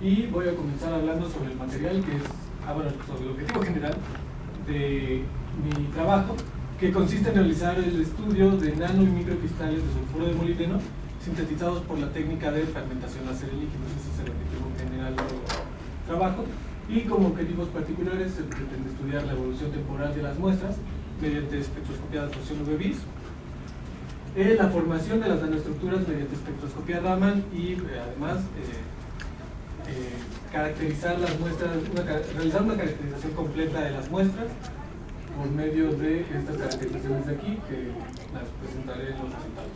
y voy a comenzar hablando sobre el material que es, sobre el objetivo general de mi trabajo, que consiste en realizar el estudio de nano y microcristales de sulfuro de molibdeno sintetizados por la técnica de fragmentación láser en líquidos. Ese es el objetivo general del trabajo, y como objetivos particulares se pretende estudiar la evolución temporal de las muestras mediante espectroscopía de absorción UV-Vis, la formación de las nanoestructuras mediante espectroscopía Raman y además caracterizar las muestras, realizar una caracterización completa de las muestras por medio de estas caracterizaciones de aquí, que las presentaré en los resultados.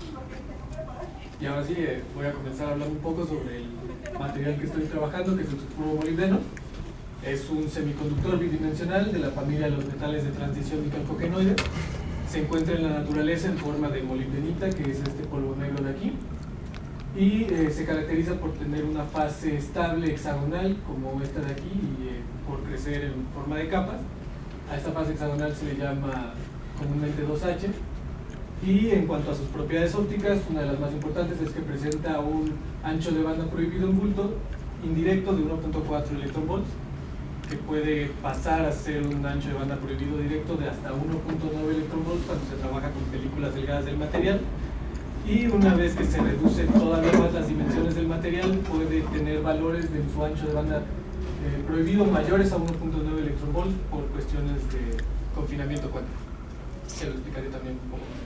Y ahora sí, voy a comenzar a hablar un poco sobre el material que estoy trabajando, que es el sulfuro molibdeno. Es un semiconductor bidimensional de la familia de los metales de transición nicalcogenoide. Se encuentra en la naturaleza en forma de molibdenita, que es este polvo negro de aquí, y se caracteriza por tener una fase estable hexagonal como esta de aquí y por crecer en forma de capas. A esta fase hexagonal se le llama comúnmente 2H, y en cuanto a sus propiedades ópticas, una de las más importantes es que presenta un ancho de banda prohibido en bulto indirecto de 1.4 electronvolts, que puede pasar a ser un ancho de banda prohibido directo de hasta 1.9 electronvolts cuando se trabaja con películas delgadas del material. Y una vez que se reduce todavía más las dimensiones del material, puede tener valores de su ancho de banda prohibido mayores a 1.9 electronvolts por cuestiones de confinamiento cuántico, que lo explicaré también un poco más.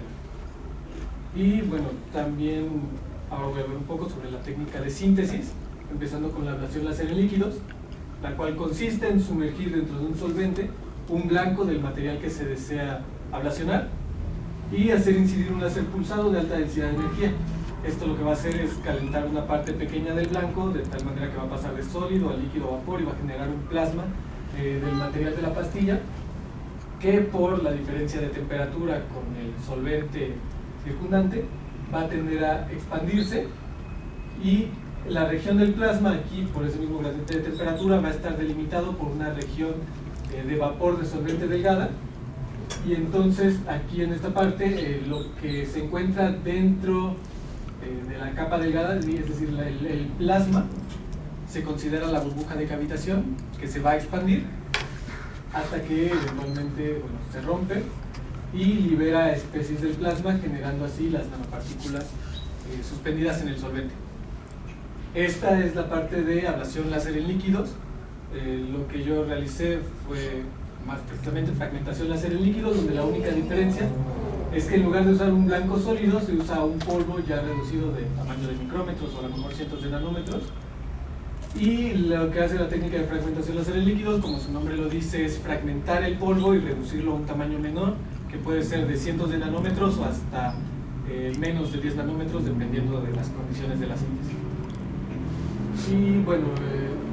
Y bueno, también ahora voy a hablar un poco sobre la técnica de síntesis, empezando con la ablación láser en líquidos, la cual consiste en sumergir dentro de un solvente un blanco del material que se desea ablacionar y hacer incidir un láser pulsado de alta densidad de energía. Esto lo que va a hacer es calentar una parte pequeña del blanco, de tal manera que va a pasar de sólido a líquido a vapor y va a generar un plasma del material de la pastilla, que por la diferencia de temperatura con el solvente circundante va a tender a expandirse, y la región del plasma aquí, por ese mismo gradiente de temperatura, va a estar delimitado por una región de vapor de solvente delgada. Y entonces aquí en esta parte lo que se encuentra dentro de la capa delgada, es decir, el plasma, se considera la burbuja de cavitación, que se va a expandir hasta que eventualmente se rompe y libera especies del plasma, generando así las nanopartículas suspendidas en el solvente. Esta es la parte de ablación láser en líquidos. Lo que yo realicé fue más precisamente fragmentación láser en líquidos, donde la única diferencia es que en lugar de usar un blanco sólido se usa un polvo ya reducido de tamaño de micrómetros o a lo mejor cientos de nanómetros. Y lo que hace la técnica de fragmentación láser en líquidos, como su nombre lo dice, es fragmentar el polvo y reducirlo a un tamaño menor, que puede ser de cientos de nanómetros o hasta menos de 10 nanómetros, dependiendo de las condiciones de la síntesis. Y bueno,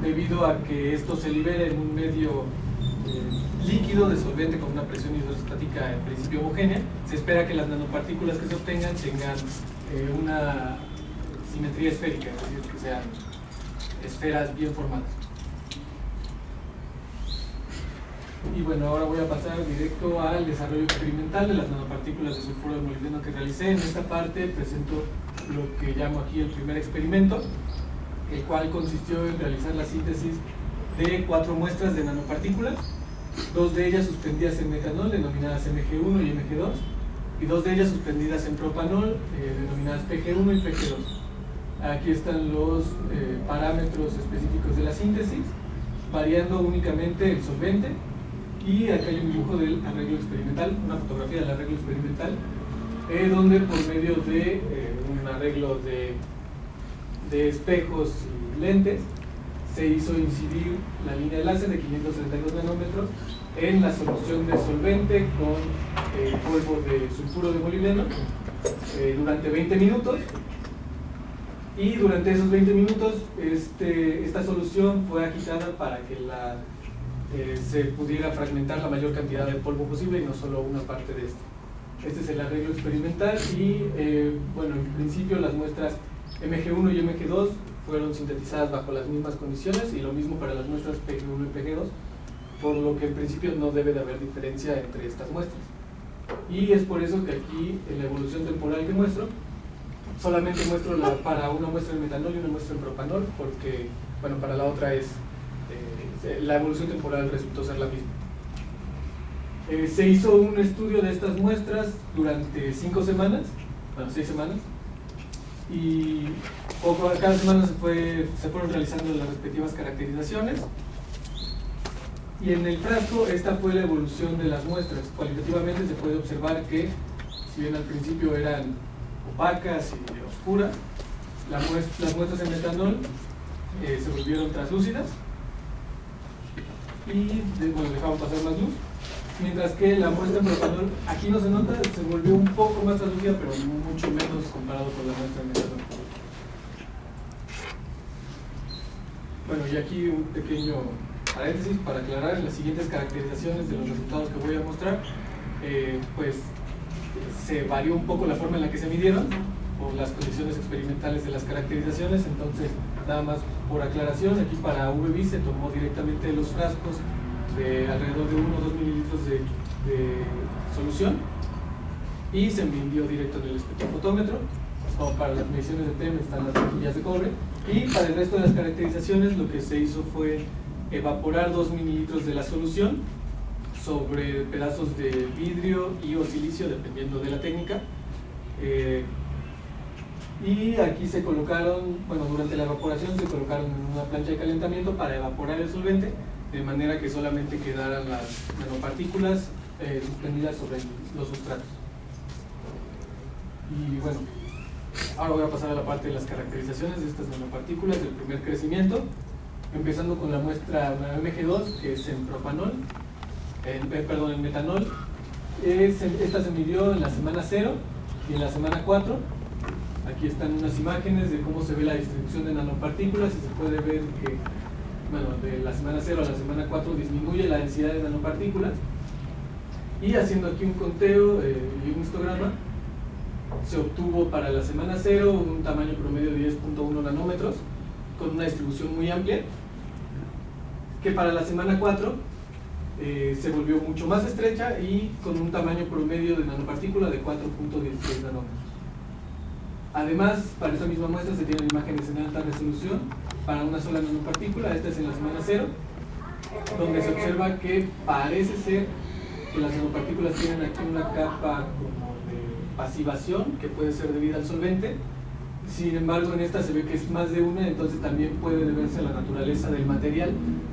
debido a que esto se libera en un medio líquido de solvente con una presión hidrostática en principio homogénea, se espera que las nanopartículas que se obtengan tengan una simetría esférica, es decir, que sean esferas bien formadas. Y bueno, ahora voy a pasar directo al desarrollo experimental de las nanopartículas de sulfuro de molibdeno que realicé. En esta parte presento lo que llamo aquí el primer experimento, el cual consistió en realizar la síntesis de 4 muestras de nanopartículas, 2 de ellas suspendidas en metanol, denominadas MG1 y MG2, y 2 de ellas suspendidas en propanol, denominadas PG1 y PG2. Aquí están los parámetros específicos de la síntesis, variando únicamente el solvente, y acá hay un dibujo del arreglo experimental, una fotografía del arreglo experimental, donde por medio de un arreglo de espejos y lentes se hizo incidir la línea de láser de 532 nanómetros en la solución de solvente con polvo de sulfuro de molibdeno durante 20 minutos. Y durante esos 20 minutos esta solución fue agitada para que se pudiera fragmentar la mayor cantidad de polvo posible y no solo una parte de esto. Este es el arreglo experimental y bueno, en principio las muestras MG1 y MG2 fueron sintetizadas bajo las mismas condiciones, y lo mismo para las muestras PG1 y PG2, por lo que en principio no debe de haber diferencia entre estas muestras. Y es por eso que aquí, en la evolución temporal que muestro, solamente muestro para una muestra en metanol y una muestra en propanol, porque bueno, para la otra la evolución temporal resultó ser la misma. Se hizo un estudio de estas muestras durante 6 semanas, y cada semana se fueron realizando las respectivas caracterizaciones, y en el frasco esta fue la evolución de las muestras. Cualitativamente se puede observar que, si bien al principio eran opacas y oscuras, las muestras en metanol se volvieron translúcidas y dejaban pasar más luz, mientras que la muestra en propanol, aquí no se nota, se volvió un poco más translúcida, pero mucho menos comparado con la muestra en metanol. Bueno, y aquí un pequeño paréntesis para aclarar: en las siguientes caracterizaciones de los resultados que voy a mostrar, pues se varió un poco la forma en la que se midieron por las condiciones experimentales de las caracterizaciones. Entonces, nada más por aclaración, aquí para VB se tomó directamente los frascos de alrededor de 1 o 2 mililitros de solución y se midió directo en el espectrofotómetro. Como para las mediciones de TEM están las rejillas de cobre, y para el resto de las caracterizaciones lo que se hizo fue evaporar 2 mililitros de la solución sobre pedazos de vidrio y o silicio, dependiendo de la técnica. Y aquí se colocaron, durante la evaporación se colocaron en una plancha de calentamiento para evaporar el solvente, de manera que solamente quedaran las nanopartículas suspendidas sobre los sustratos. Y bueno, ahora voy a pasar a la parte de las caracterizaciones de estas nanopartículas del primer crecimiento, empezando con la muestra MG2, que es en propanol, en metanol. Esta se midió en la semana 0 y en la semana 4. Aquí están unas imágenes de cómo se ve la distribución de nanopartículas, y se puede ver que, de la semana 0 a la semana 4 disminuye la densidad de nanopartículas. Y haciendo aquí un conteo y un histograma, se obtuvo para la semana 0 un tamaño promedio de 10.1 nanómetros, con una distribución muy amplia, que para la semana 4 se volvió mucho más estrecha y con un tamaño promedio de nanopartícula de 4.16 nanómetros. Además, para esta misma muestra se tienen imágenes en alta resolución para una sola nanopartícula. Esta es en la semana 0, donde se observa que parece ser que las nanopartículas tienen aquí una capa como de pasivación, que puede ser debida al solvente. Sin embargo, en esta se ve que es más de una, entonces también puede deberse a la naturaleza del material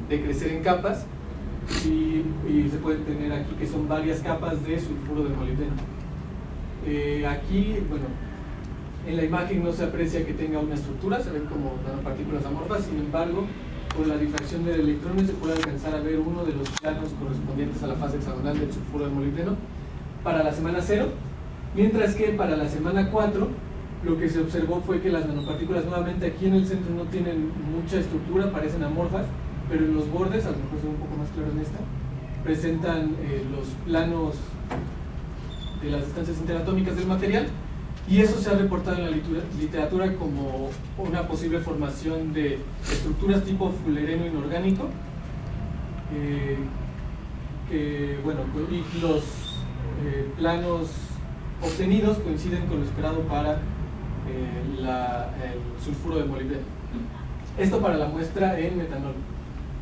de crecer en capas, y se puede tener aquí que son varias capas de sulfuro de molibdeno. Aquí, en la imagen no se aprecia que tenga una estructura, se ven como nanopartículas amorfas. Sin embargo, por la difracción de electrones se puede alcanzar a ver uno de los planos correspondientes a la fase hexagonal del sulfuro de molibdeno para la semana 0, mientras que para la semana 4 lo que se observó fue que las nanopartículas nuevamente aquí en el centro no tienen mucha estructura, parecen amorfas, pero en los bordes, a lo mejor se ve un poco más claro en esta, presentan los planos de las distancias interatómicas del material, y eso se ha reportado en la literatura como una posible formación de estructuras tipo fullereno inorgánico, y los planos obtenidos coinciden con lo esperado para el sulfuro de molibdeno. Esto para la muestra en metanol.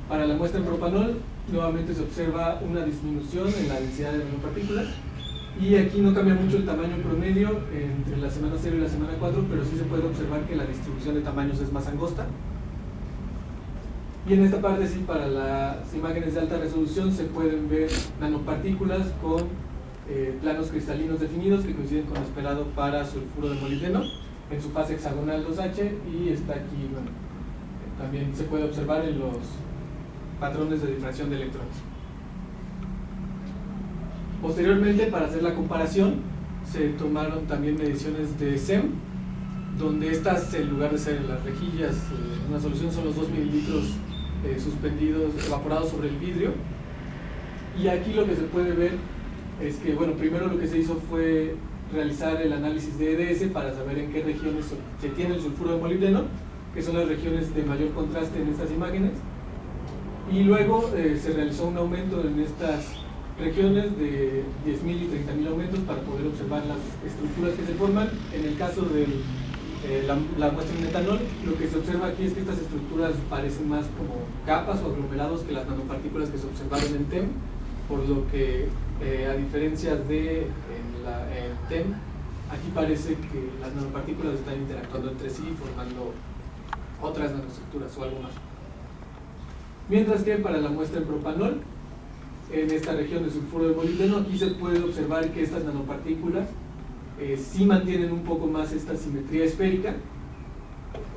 Para la muestra en propanol, nuevamente se observa una disminución en la densidad de nanopartículas, y aquí no cambia mucho el tamaño promedio entre la semana 0 y la semana 4, pero sí se puede observar que la distribución de tamaños es más angosta. Y en esta parte sí, para las imágenes de alta resolución se pueden ver nanopartículas con planos cristalinos definidos que coinciden con lo esperado para sulfuro de molibdeno en su fase hexagonal 2H, y está aquí, también se puede observar en los patrones de difracción de electrones. Posteriormente, para hacer la comparación, se tomaron también mediciones de SEM, donde estas, en lugar de ser las rejillas en una solución, son los 2 mililitros suspendidos, evaporados sobre el vidrio. Y aquí lo que se puede ver es que, primero lo que se hizo fue realizar el análisis de EDS para saber en qué regiones se tiene el sulfuro de molibdeno, que son las regiones de mayor contraste en estas imágenes, y luego se realizó un aumento en estas regiones de 10.000 y 30.000 aumentos para poder observar las estructuras que se forman. En el caso del la muestra en metanol, lo que se observa aquí es que estas estructuras parecen más como capas o aglomerados que las nanopartículas que se observaron en TEM, por lo que a diferencia de en TEM, aquí parece que las nanopartículas están interactuando entre sí formando otras nanoestructuras o algo más. Mientras que para la muestra en propanol, en esta región de sulfuro de molibdeno, aquí se puede observar que estas nanopartículas sí mantienen un poco más esta simetría esférica,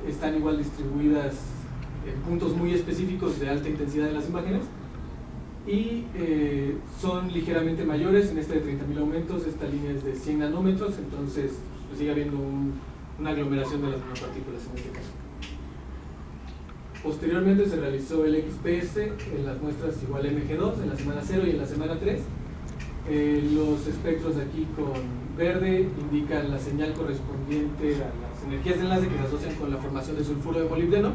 están igual distribuidas en puntos muy específicos de alta intensidad en las imágenes y son ligeramente mayores. En este de 30.000 aumentos, esta línea es de 100 nanómetros, entonces pues, sigue habiendo una aglomeración de las nanopartículas en este caso. Posteriormente se realizó el XPS en las muestras igual MG2 en la semana 0 y en la semana 3. Los espectros aquí con verde indican la señal correspondiente a las energías de enlace que se asocian con la formación de sulfuro de molibdeno,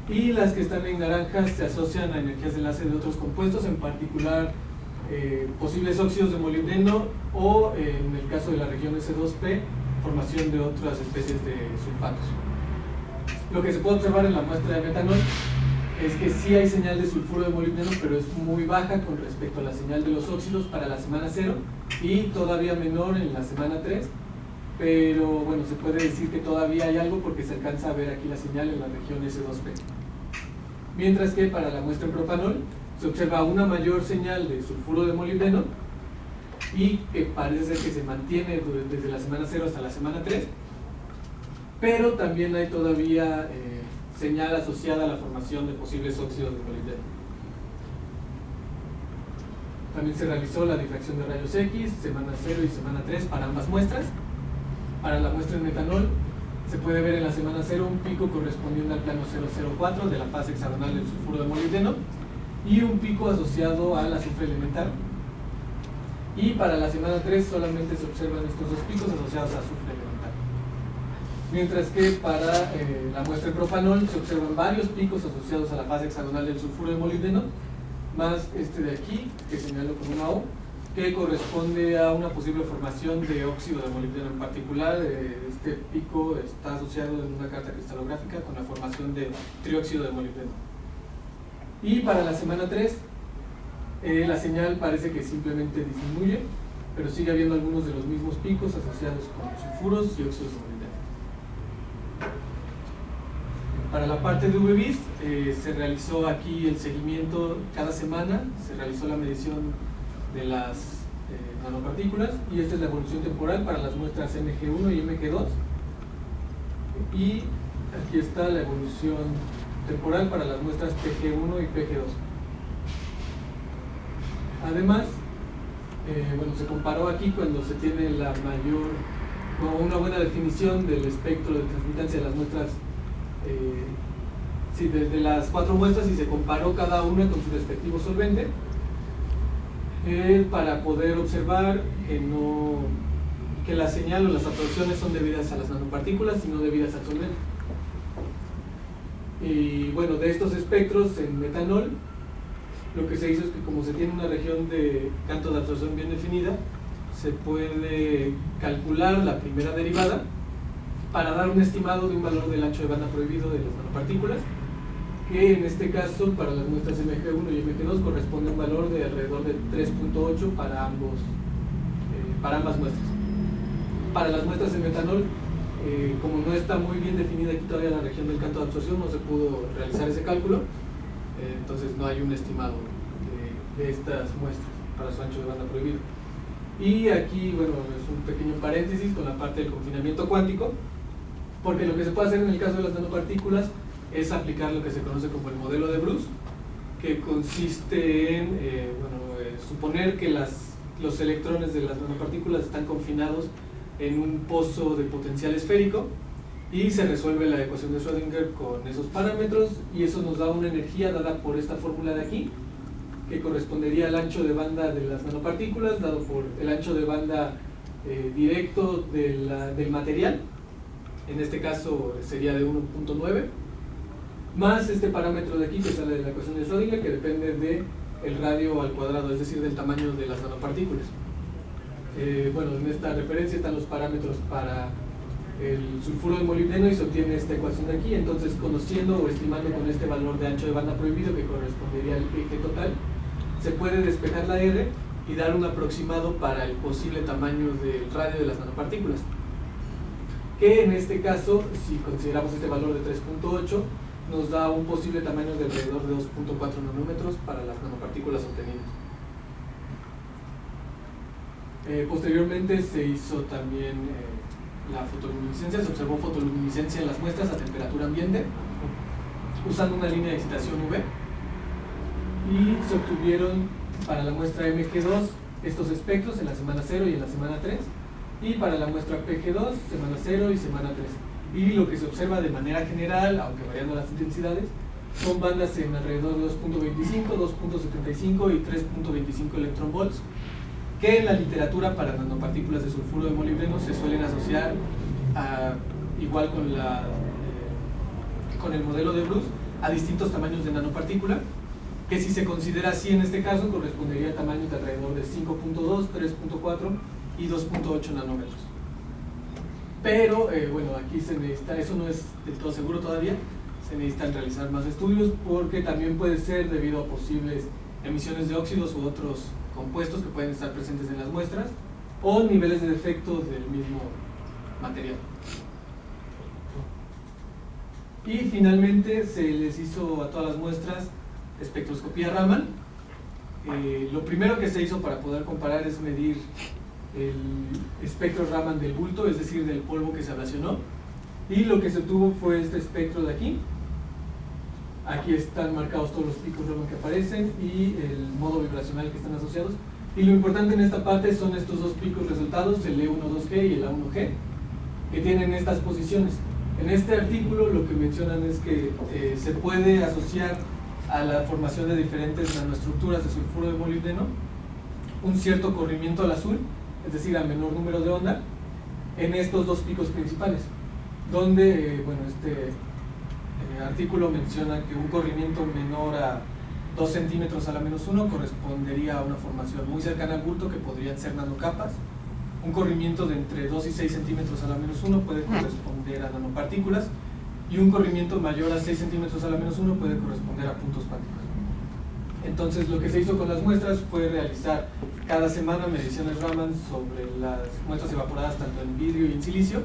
y las que están en naranja se asocian a energías de enlace de otros compuestos, en particular posibles óxidos de molibdeno o, en el caso de la región S2P, formación de otras especies de sulfatos. Lo que se puede observar en la muestra de metanol es que sí hay señal de sulfuro de molibdeno, pero es muy baja con respecto a la señal de los óxidos para la semana 0 y todavía menor en la semana 3, pero bueno, se puede decir que todavía hay algo porque se alcanza a ver aquí la señal en la región S2P. Mientras que para la muestra en propanol se observa una mayor señal de sulfuro de molibdeno y que parece ser que se mantiene desde la semana 0 hasta la semana 3, pero también hay todavía señal asociada a la formación de posibles óxidos de molibdeno. También se realizó la difracción de rayos X, semana 0 y semana 3 para ambas muestras. Para la muestra en metanol se puede ver en la semana 0 un pico correspondiente al plano 004 de la fase hexagonal del sulfuro de molibdeno y un pico asociado al azufre elemental. Y para la semana 3 solamente se observan estos dos picos asociados a azufre elemental. Mientras que para la muestra en propanol se observan varios picos asociados a la fase hexagonal del sulfuro de molibdeno, más este de aquí, que señalo con una O, que corresponde a una posible formación de óxido de molibdeno. En particular, este pico está asociado en una carta cristalográfica con la formación de trióxido de molibdeno. Y para la semana 3, la señal parece que simplemente disminuye, pero sigue habiendo algunos de los mismos picos asociados con sulfuros y óxidos de molibdeno. Para la parte de UV-Vis, se realizó aquí el seguimiento cada semana, se realizó la medición de las nanopartículas, y esta es la evolución temporal para las muestras MG1 y MG2, y aquí está la evolución temporal para las muestras PG1 y PG2. Además, bueno, se comparó aquí cuando se tiene la mayor, o una buena definición del espectro de transmitancia de las muestras, sí, desde las 4 muestras, y se comparó cada una con su respectivo solvente para poder observar que la señal o las absorciones son debidas a las nanopartículas y no debidas al solvente. Y bueno, de estos espectros en metanol, lo que se hizo es que, como se tiene una región de canto de absorción bien definida, se puede calcular la primera derivada para dar un estimado de un valor del ancho de banda prohibido de las nanopartículas, que en este caso para las muestras MG1 y MG2 corresponde a un valor de alrededor de 3.8 para ambas muestras. Para las muestras en metanol, como no está muy bien definida aquí todavía la región del canto de absorción, no se pudo realizar ese cálculo, entonces no hay un estimado de estas muestras para su ancho de banda prohibido. Y aquí, bueno, es un pequeño paréntesis con la parte del confinamiento cuántico, porque lo que se puede hacer en el caso de las nanopartículas es aplicar lo que se conoce como el modelo de Bruce, que consiste en suponer que los electrones de las nanopartículas están confinados en un pozo de potencial esférico, y se resuelve la ecuación de Schrödinger con esos parámetros, y eso nos da una energía dada por esta fórmula de aquí, que correspondería al ancho de banda de las nanopartículas dado por el ancho de banda directo del material, en este caso sería de 1.9, más este parámetro de aquí que sale de la ecuación de Schrödinger, que depende del radio al cuadrado, es decir, del tamaño de las nanopartículas. Bueno, en esta referencia están los parámetros para el sulfuro de molibdeno y se obtiene esta ecuación de aquí. Entonces, conociendo o estimando con este valor de ancho de banda prohibido que correspondería al eje total, se puede despejar la R y dar un aproximado para el posible tamaño del radio de las nanopartículas, que en este caso, si consideramos este valor de 3.8, nos da un posible tamaño de alrededor de 2.4 nanómetros para las nanopartículas obtenidas. Posteriormente se hizo también la fotoluminiscencia, se observó fotoluminiscencia en las muestras a temperatura ambiente usando una línea de excitación UV, y se obtuvieron para la muestra MG2 estos espectros en la semana 0 y en la semana 3, y para la muestra PG2 semana 0 y semana 3. Y lo que se observa de manera general, aunque variando las intensidades, son bandas en alrededor de 2.25, 2.75 y 3.25 electronvolts, que en la literatura para nanopartículas de sulfuro de molibdeno se suelen asociar igual con el modelo de Bruce, a distintos tamaños de nanopartícula, que si se considera así en este caso correspondería a tamaños de alrededor de 5.2, 3.4 y 2.8 nanómetros. Pero bueno, aquí se necesita, eso no es del todo seguro todavía, se necesitan realizar más estudios porque también puede ser debido a posibles emisiones de óxidos u otros compuestos que pueden estar presentes en las muestras o niveles de defecto del mismo material. Y finalmente se les hizo a todas las muestras espectroscopía Raman. Lo primero que se hizo para poder comparar es medir el espectro Raman del bulto, es decir, del polvo que se ablacionó, y lo que se obtuvo fue este espectro de aquí. Aquí están marcados todos los picos Raman que aparecen y el modo vibracional que están asociados, y lo importante en esta parte son estos dos picos resultados, el E12G y el A1G, que tienen estas posiciones. En este artículo lo que mencionan es que se puede asociar a la formación de diferentes nanoestructuras de sulfuro de molibdeno un cierto corrimiento al azul, es decir, a menor número de onda, en estos dos picos principales, donde, bueno, este artículo menciona que un corrimiento menor a 2 centímetros a la menos 1 correspondería a una formación muy cercana al bulto, que podrían ser nanocapas. Un corrimiento de entre 2 y 6 centímetros a la menos 1 puede corresponder a nanopartículas, y un corrimiento mayor a 6 centímetros a la menos 1 puede corresponder a puntos cuánticos. Entonces, lo que se hizo con las muestras fue realizar cada semana mediciones Raman sobre las muestras evaporadas tanto en vidrio y en silicio,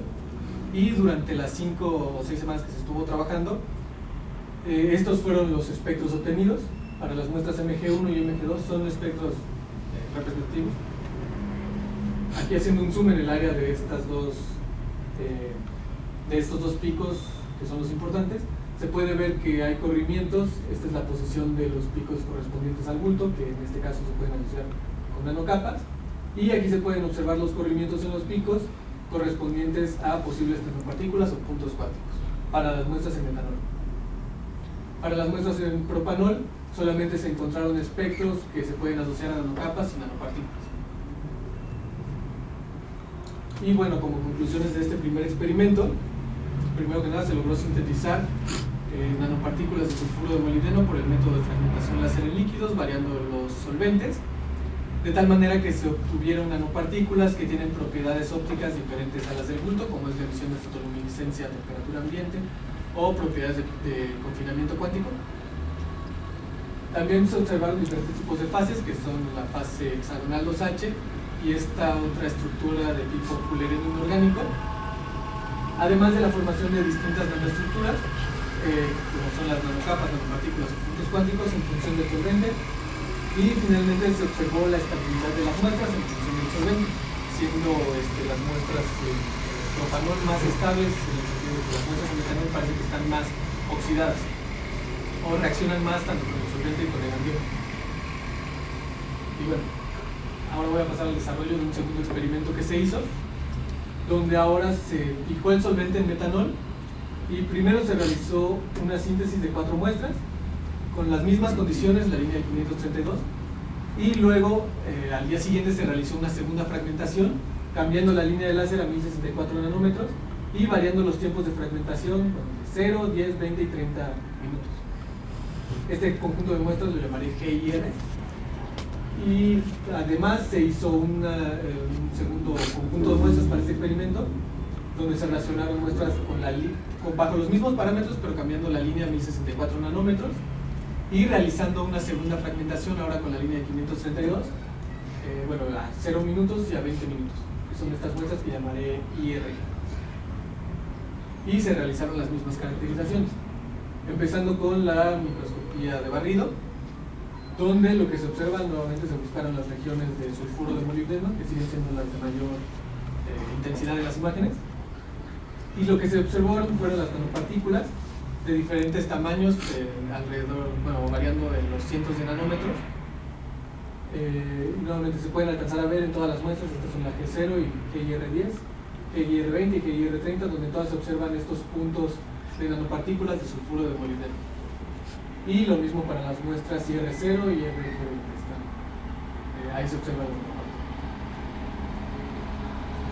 y durante las 5 o 6 semanas que se estuvo trabajando, estos fueron los espectros obtenidos. Para las muestras MG1 y MG2 son espectros representativos. Aquí haciendo un zoom en el área de estos dos picos que son los importantes, se puede ver que hay corrimientos. Esta es la posición de los picos correspondientes al bulto, que en este caso se pueden asociar con nanocapas, y aquí se pueden observar los corrimientos en los picos correspondientes a posibles nanopartículas o puntos cuánticos para las muestras en metanol. Para las muestras en propanol solamente se encontraron espectros que se pueden asociar a nanocapas y nanopartículas. Y bueno, como conclusiones de este primer experimento, primero que nada se logró sintetizar nanopartículas de sulfuro de molibdeno por el método de fragmentación láser en líquidos, variando los solventes, de tal manera que se obtuvieron nanopartículas que tienen propiedades ópticas diferentes a las del bulto, como es la emisión de fotoluminiscencia a temperatura ambiente o propiedades de confinamiento cuántico. También se observaron diferentes tipos de fases, que son la fase hexagonal 2H y esta otra estructura de tipo fullereno inorgánico, además de la formación de distintas nanoestructuras, como son las nanocapas, nanopartículas o puntos cuánticos en función del solvente, y finalmente se observó la estabilidad de las muestras en función del solvente, siendo las muestras propanol más estables, en el sentido de que las muestras en metanol parece que están más oxidadas o reaccionan más tanto con el solvente y con el ambiente. Y bueno, ahora voy a pasar al desarrollo de un segundo experimento que se hizo, donde ahora se fijó el solvente en metanol, y primero se realizó una síntesis de 4 muestras con las mismas condiciones, la línea de 532, y luego al día siguiente se realizó una segunda fragmentación, cambiando la línea de láser a 1064 nanómetros y variando los tiempos de fragmentación de 0, 10, 20 y 30 minutos. Este conjunto de muestras lo llamaré G y R. Y además se hizo un segundo conjunto de muestras para este experimento, donde se relacionaron muestras bajo los mismos parámetros, pero cambiando la línea a 1064 nanómetros y realizando una segunda fragmentación ahora con la línea de 532, bueno, a 0 minutos y a 20 minutos, que son estas muestras que llamaré IR. Y se realizaron las mismas caracterizaciones, empezando con la microscopía de barrido, donde lo que se observa nuevamente se buscaron las regiones de sulfuro de molibdeno, que siguen siendo las de mayor intensidad de las imágenes, y lo que se observaron fueron las nanopartículas de diferentes tamaños, alrededor, bueno, variando en los cientos de nanómetros. Nuevamente se pueden alcanzar a ver en todas las muestras. Estas son la G0 y GIR10, GIR20 y GIR30, donde todas se observan estos puntos de nanopartículas de sulfuro de molibdeno. Y lo mismo para las muestras IR0 y IR20. Ahí se observa el nanopartículas.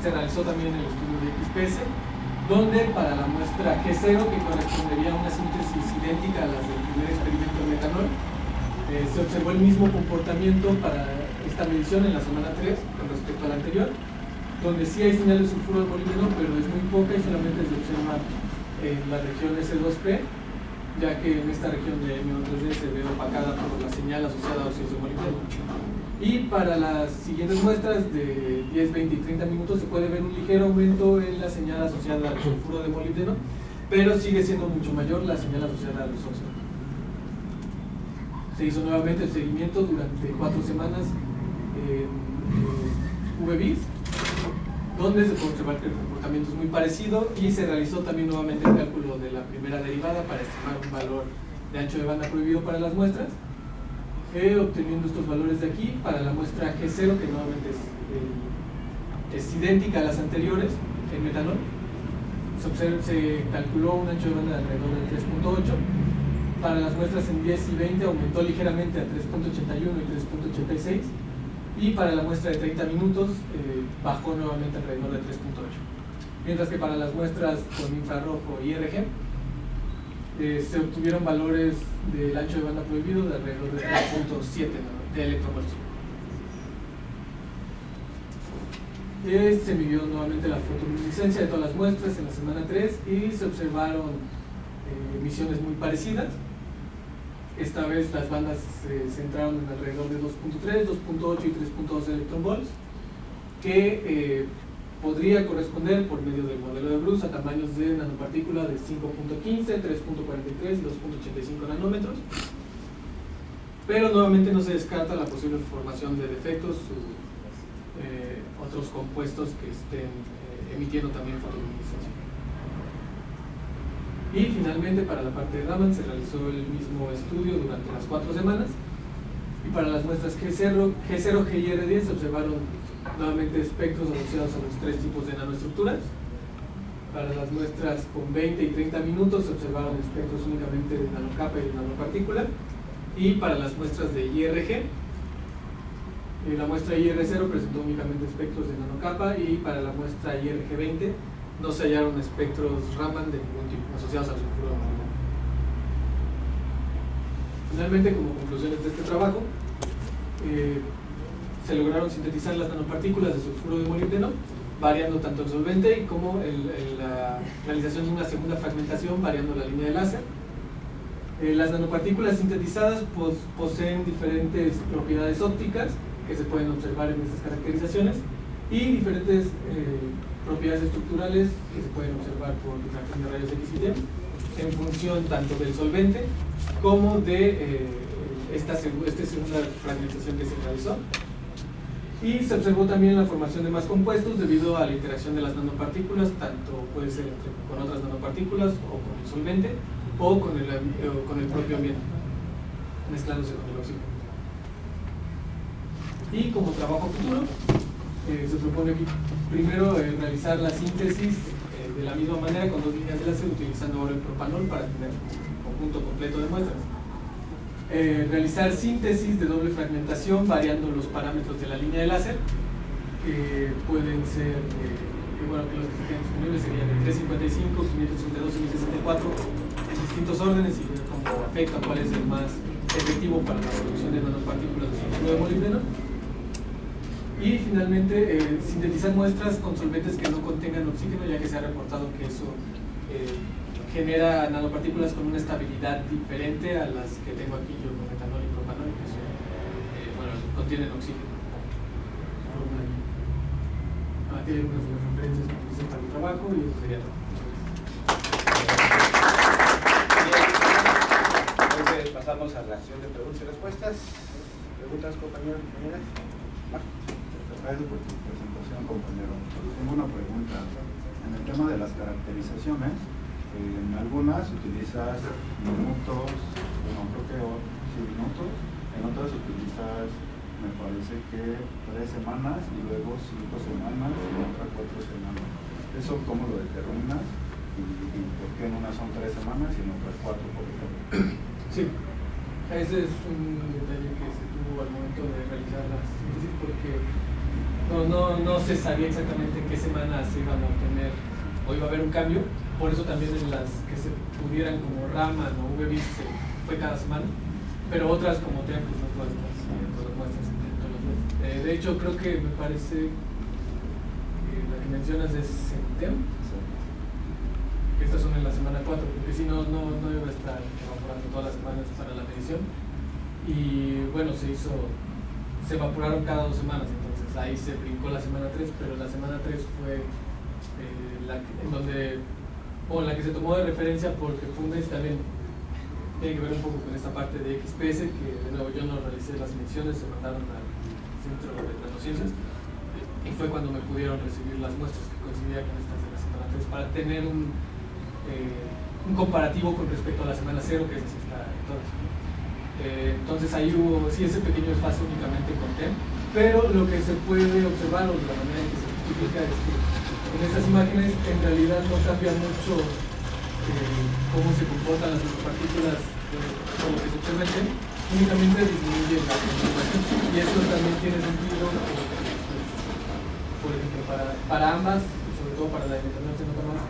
Se realizó también el estudio de XPS, donde para la muestra G0, que correspondería a una síntesis idéntica a las del primer experimento de metanol, se observó el mismo comportamiento para esta medición en la semana 3 con respecto a la anterior, donde sí hay señal de sulfuro de molibdeno, pero es muy poca y solamente se observa en la región S2P, ya que en esta región de M3D se ve opacada por la señal asociada a óxidos de molibdeno. Y para las siguientes muestras de 10, 20 y 30 minutos se puede ver un ligero aumento en la señal asociada al sulfuro de molibdeno, pero sigue siendo mucho mayor la señal asociada a los óxidos. Se hizo nuevamente el seguimiento durante 4 semanas en VBIS, donde se puede observar que el comportamiento es muy parecido, y se realizó también nuevamente el cálculo de la primera derivada para estimar un valor de ancho de banda prohibido para las muestras, obteniendo estos valores de aquí. Para la muestra G0, que nuevamente es idéntica a las anteriores en metanol, se calculó un ancho de banda de alrededor de 3.8. Para las muestras en 10 y 20 aumentó ligeramente a 3.81 y 3.86, y para la muestra de 30 minutos bajó nuevamente alrededor de 3.8. Mientras que para las muestras con infrarrojo y IRG se obtuvieron valores del ancho de banda prohibido de alrededor de 3.7 de electrovolts. Se midió nuevamente la fotoluminiscencia de todas las muestras en la semana 3 y se observaron emisiones muy parecidas. Esta vez las bandas se centraron en alrededor de 2.3, 2.8 y 3.2 electronvolts, que podría corresponder por medio del modelo de Bruce a tamaños de nanopartícula de 5.15, 3.43 y 2.85 nanómetros, pero nuevamente no se descarta la posible formación de defectos u otros compuestos que estén emitiendo también fotoluminiscencia. Y finalmente, para la parte de Raman se realizó el mismo estudio durante las 4 semanas, y para las muestras G0, GIR10 se observaron nuevamente espectros asociados a los 3 tipos de nanoestructuras. Para las muestras con 20 y 30 minutos se observaron espectros únicamente de nanocapa y de nanopartícula. Y para las muestras de IRG, la muestra IR0 presentó únicamente espectros de nanocapa, y para la muestra IRG20 no se hallaron espectros Raman de ningún tipo asociados al sulfuro de molibdeno. Finalmente, como conclusiones de este trabajo, se lograron sintetizar las nanopartículas de sulfuro de molibdeno, variando tanto el solvente como la realización de una segunda fragmentación, variando la línea de láser. Las nanopartículas sintetizadas poseen diferentes propiedades ópticas que se pueden observar en estas caracterizaciones, y diferentes propiedades estructurales que se pueden observar por difracción de rayos X y Y, en función tanto del solvente como de esta segunda fragmentación que se realizó. Y se observó también la formación de más compuestos debido a la interacción de las nanopartículas, tanto puede ser con otras nanopartículas o con el solvente o con el propio ambiente, mezclándose con el oxígeno. Y como trabajo futuro, se propone aquí primero realizar la síntesis de la misma manera con 2 líneas de láser, utilizando ahora el propanol para tener un conjunto completo de muestras. Realizar síntesis de doble fragmentación variando los parámetros de la línea de láser, que pueden ser, bueno, que los que estén disponibles serían de 355, 532 y 1064 en distintos órdenes, y ver cómo afecta, cuál es el más efectivo para la producción de nanopartículas de sulfuro de molibdeno. Y finalmente, sintetizar muestras con solventes que no contengan oxígeno, ya que se ha reportado que eso genera nanopartículas con una estabilidad diferente a las que tengo aquí yo con metanol y propanol, que son, bueno, contienen oxígeno. Aquí hay unas referencias que utilicé para el trabajo y eso sería todo. Entonces pasamos a la sesión de preguntas y respuestas. ¿Preguntas, compañeros y compañeras? Gracias por tu presentación, compañero. Tengo una pregunta. En el tema de las caracterizaciones, en algunas utilizas minutos, no creo que sí, minutos, en otras utilizas, me parece que 3 semanas y luego 5 semanas y en otras 4 semanas. ¿Eso cómo lo determinas? ¿Y por qué en unas son 3 semanas y en otras 4, por ejemplo? Sí, ese es un detalle que se tuvo al momento de realizar la síntesis, porque no se sabía exactamente en qué semana se iban a obtener o iba a haber un cambio. Por eso también en las que se pudieran como Raman o VBIS fue cada semana, pero otras como TEM pues no todas las muestras todos los meses. De hecho creo que me parece la que mencionas es TEM, que estas son en la semana 4, porque si no iba a estar evaporando todas las semanas para la medición. Y bueno, se evaporaron cada 2 semanas, entonces ahí se brincó la semana 3, pero la semana 3 fue la que se tomó de referencia, porque Fundes también tiene que ver un poco con esta parte de XPS, que de nuevo yo no realicé las mediciones, se mandaron al Centro de Nanociencias, y fue cuando me pudieron recibir las muestras que coincidían con estas de la semana 3, para tener un comparativo con respecto a la semana 0, que es así está en todas. Entonces ahí hubo, sí, ese pequeño espacio únicamente con TEM, pero lo que se puede observar, o de la manera en que se justifica, es que en estas imágenes en realidad no cambia mucho cómo se comportan las nanopartículas con lo que se observa en TEM, únicamente disminuye la concentración, y eso también tiene sentido, por ejemplo, para ambas, sobre todo para la de metanol se nota más,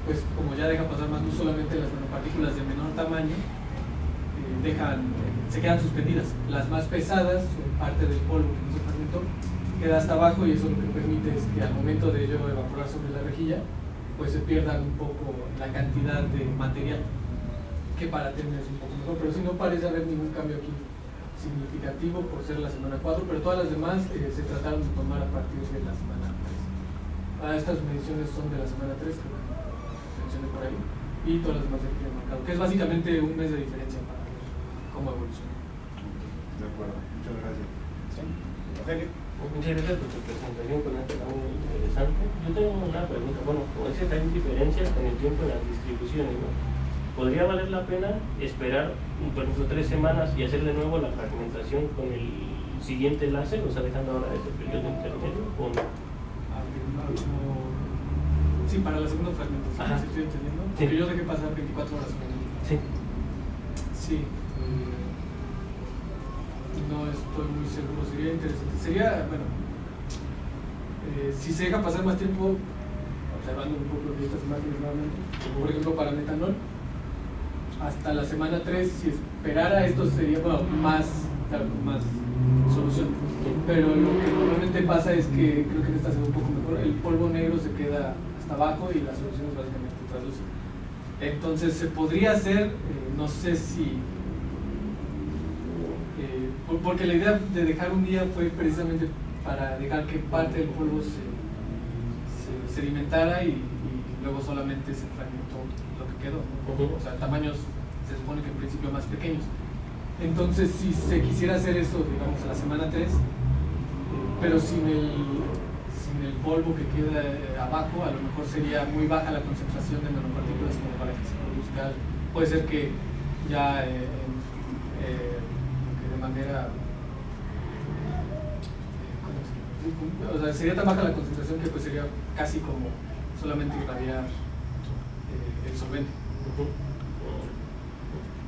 pues como ya deja pasar más, no solamente las nanopartículas de menor tamaño se quedan suspendidas, las más pesadas, parte del polvo que no se fragmentó, queda hasta abajo, y eso lo que permite es que al momento de ello evaporar sobre la rejilla, pues se pierdan un poco la cantidad de material, que para tener es un poco mejor, pero si no parece haber ningún cambio aquí significativo por ser la semana 4, pero todas las demás se trataron de tomar a partir de la semana 3. Estas mediciones son de la semana 3, que mencioné por ahí, y todas las demás de aquí han marcado, que es básicamente un mes de diferencia para ver cómo evoluciona. De acuerdo, muchas gracias. ¿Sí? Rogelio. Muchas gracias por tu presentación, con esto está muy interesante. Yo tengo una pregunta, bueno, como decías, hay diferencias con el tiempo en las distribuciones, ¿no? ¿Podría valer la pena esperar, por ejemplo, 3 semanas y hacer de nuevo la fragmentación con el siguiente láser, o sea, dejando ahora ese periodo intermedio, o no? Sí, para la segunda fragmentación, si estoy entendiendo, porque sí. yo dejé pasar 24 horas con él. Sí. Sí. No estoy muy seguro, sería interesante. Sería, bueno, si se deja pasar más tiempo, observando un poco de estas imágenes nuevamente, como por ejemplo para metanol, hasta la semana 3, si esperara esto sería, bueno, más solución. Pero lo que normalmente pasa es que, creo que en esta se ve un poco mejor, el polvo negro se queda hasta abajo y la solución es básicamente translúcida. Entonces se podría hacer, no sé si... porque la idea de dejar un día fue precisamente para dejar que parte del polvo se sedimentara y luego solamente se fragmentó lo que quedó, ¿no? O sea, tamaños se supone que en principio más pequeños. Entonces, si se quisiera hacer eso, digamos, a la semana 3, pero sin el polvo que queda abajo, a lo mejor sería muy baja la concentración de nanopartículas como para que se produzca. Puede ser que ya de manera, o sea, sería tan baja la concentración que pues sería casi como solamente irradiar el solvente.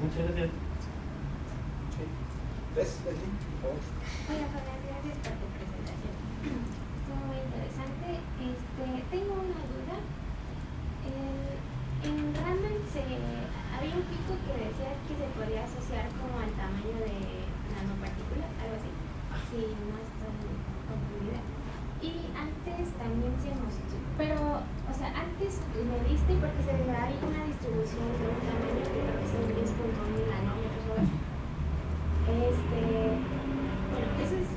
Muchas gracias. Leslie, por favor. Hola, Fabián, gracias por tu presentación. Estuvo muy interesante. Tengo una duda. En Raman había un pico que decía que se podía asociar como al tamaño de nanopartículas, algo así. si no estoy confundida. Y antes también se nos... Pero, o sea, antes me diste porque hay una distribución de un tamaño que creo que son 10.1 nanómetros. ¿Eso es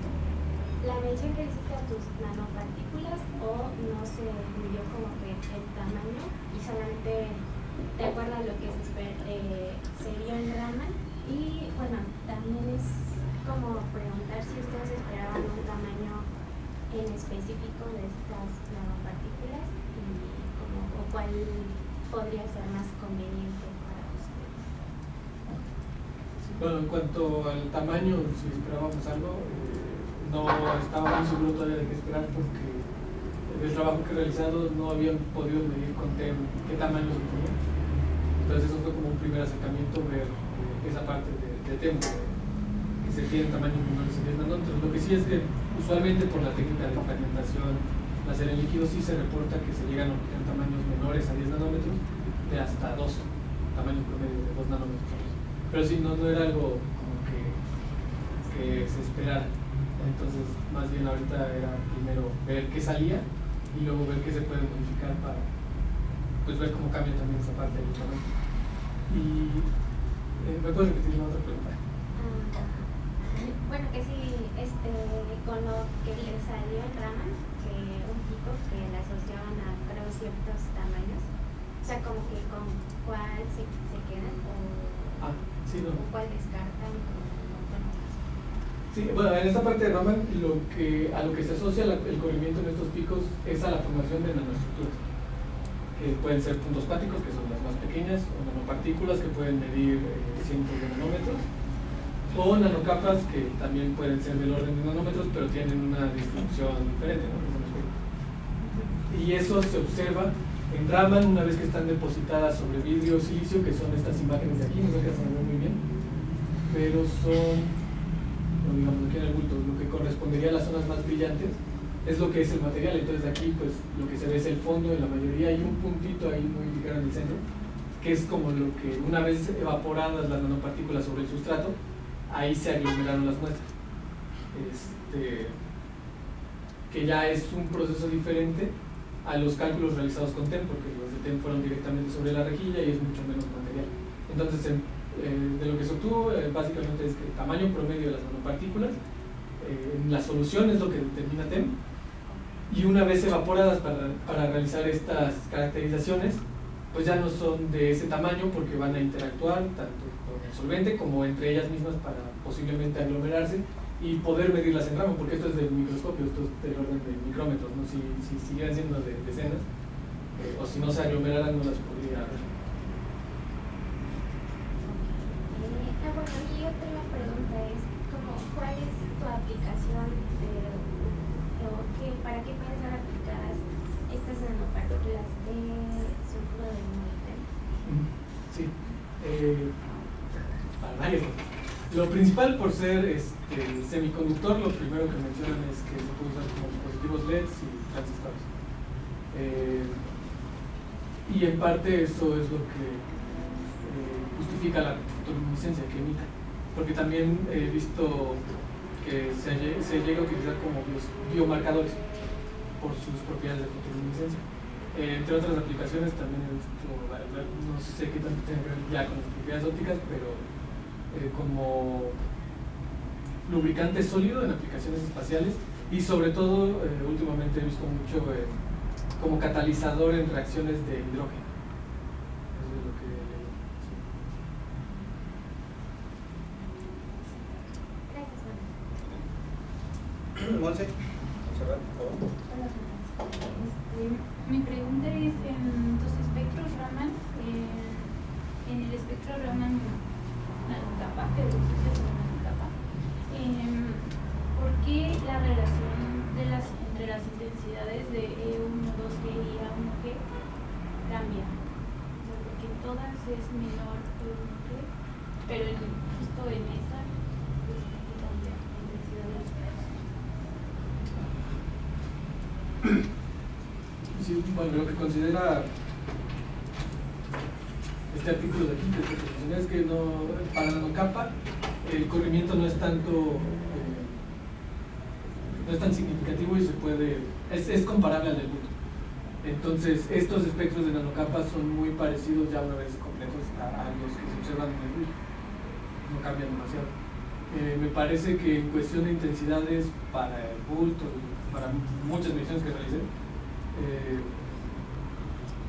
la mención que hiciste a tus nanopartículas o no se midió como que el tamaño y solamente de acuerdo a lo que se vio en Raman? Y bueno, también es como preguntar si ustedes esperaban un tamaño en específico de estas nanopartículas y o cuál podría ser más conveniente para ustedes. Bueno, en cuanto al tamaño, si esperábamos algo, no estaba muy seguro todavía de qué esperar porque el trabajo que he realizado no habían podido medir con TEM qué tamaño tenía. Entonces eso fue como un primer acercamiento, ver esa parte de TEM, que se tienen tamaños menores a 10 nanómetros. Lo que sí es que usualmente por la técnica de fragmentación láser en líquido sí se reporta que se llegan a obtener tamaños menores a 10 nanómetros de hasta 2, tamaños promedio de 2 nanómetros. Pero sí, no era algo como que se esperara. Entonces, más bien ahorita era primero ver qué salía y luego ver qué se puede modificar para pues ver cómo cambia también esa parte del tamaño. Y ¿me puedes repetir la otra pregunta? Bueno, que sí, con lo que le salió en Raman, que un pico que le asociaban a creo ciertos tamaños, o sea, como que con cuál se quedan o cuál descartan. Sí, bueno, en esta parte de Raman a lo que se asocia el corrimiento en estos picos es a la formación de nanoestructuras, que pueden ser puntos cuánticos, que son las más pequeñas, o nanopartículas que pueden medir cientos de nanómetros, o nanocapas que también pueden ser del orden de nanómetros, pero tienen una distribución diferente, ¿no? Y eso se observa en Raman una vez que están depositadas sobre vidrio o silicio, que son estas imágenes de aquí, no sé si se ven muy bien, pero son... digamos aquí en el bulto, lo que correspondería a las zonas más brillantes es lo que es el material. Entonces aquí pues lo que se ve es el fondo en la mayoría, hay un puntito ahí muy ligado en el centro que es como lo que una vez evaporadas las nanopartículas sobre el sustrato, ahí se aglomeraron las muestras, que ya es un proceso diferente a los cálculos realizados con TEM, porque los de TEM fueron directamente sobre la rejilla y es mucho menos material. Entonces de lo que se obtuvo básicamente es que el tamaño promedio de las nanopartículas en la solución es lo que determina TEM, y una vez evaporadas para realizar estas caracterizaciones pues ya no son de ese tamaño porque van a interactuar tanto con el solvente como entre ellas mismas para posiblemente aglomerarse y poder medirlas en Raman, porque esto es del microscopio, esto es del orden de micrómetros, ¿no? Si siguieran siendo de decenas o si no se aglomeraran no las podría ver. Bueno, y otra pregunta es, ¿cuál es tu aplicación para qué pueden ser aplicadas estas nanopartículas de sulfuro de molibdeno? Sí, para varias cosas. Lo principal por ser semiconductor, lo primero que mencionan es que se puede usar como dispositivos LEDs y transistores. Y en parte eso es lo que justifica la fotoluminiscencia que emita, porque también he visto que se llega a utilizar como biomarcadores por sus propiedades de fotoluminiscencia. Entre otras aplicaciones también he visto, no sé qué tanto tiene que ver ya con las propiedades ópticas, pero como lubricante sólido en aplicaciones espaciales y sobre todo últimamente he visto mucho como catalizador en reacciones de hidrógeno. Eso es lo que Monse, Montserrat, por favor. Hola, mi pregunta es, en tus espectros Raman, en el espectro Raman nanocapa, que reduces a nanocapa, ¿por qué la relación entre las intensidades de E1,2G y A1G cambia? O sea, porque en todas es menor E1G, pero justo en esa pues, cambia la intensidad de los sí, bueno, lo que considera este artículo de aquí es que no, para la nanocapa el corrimiento no es tanto no es tan significativo y se puede, es comparable al del bulto. Entonces, estos espectros de nanocapas son muy parecidos ya una vez completos a los que se observan en el bulto. No cambian demasiado. Me parece que en cuestión de intensidades para el bulto y para muchas mediciones que realicé,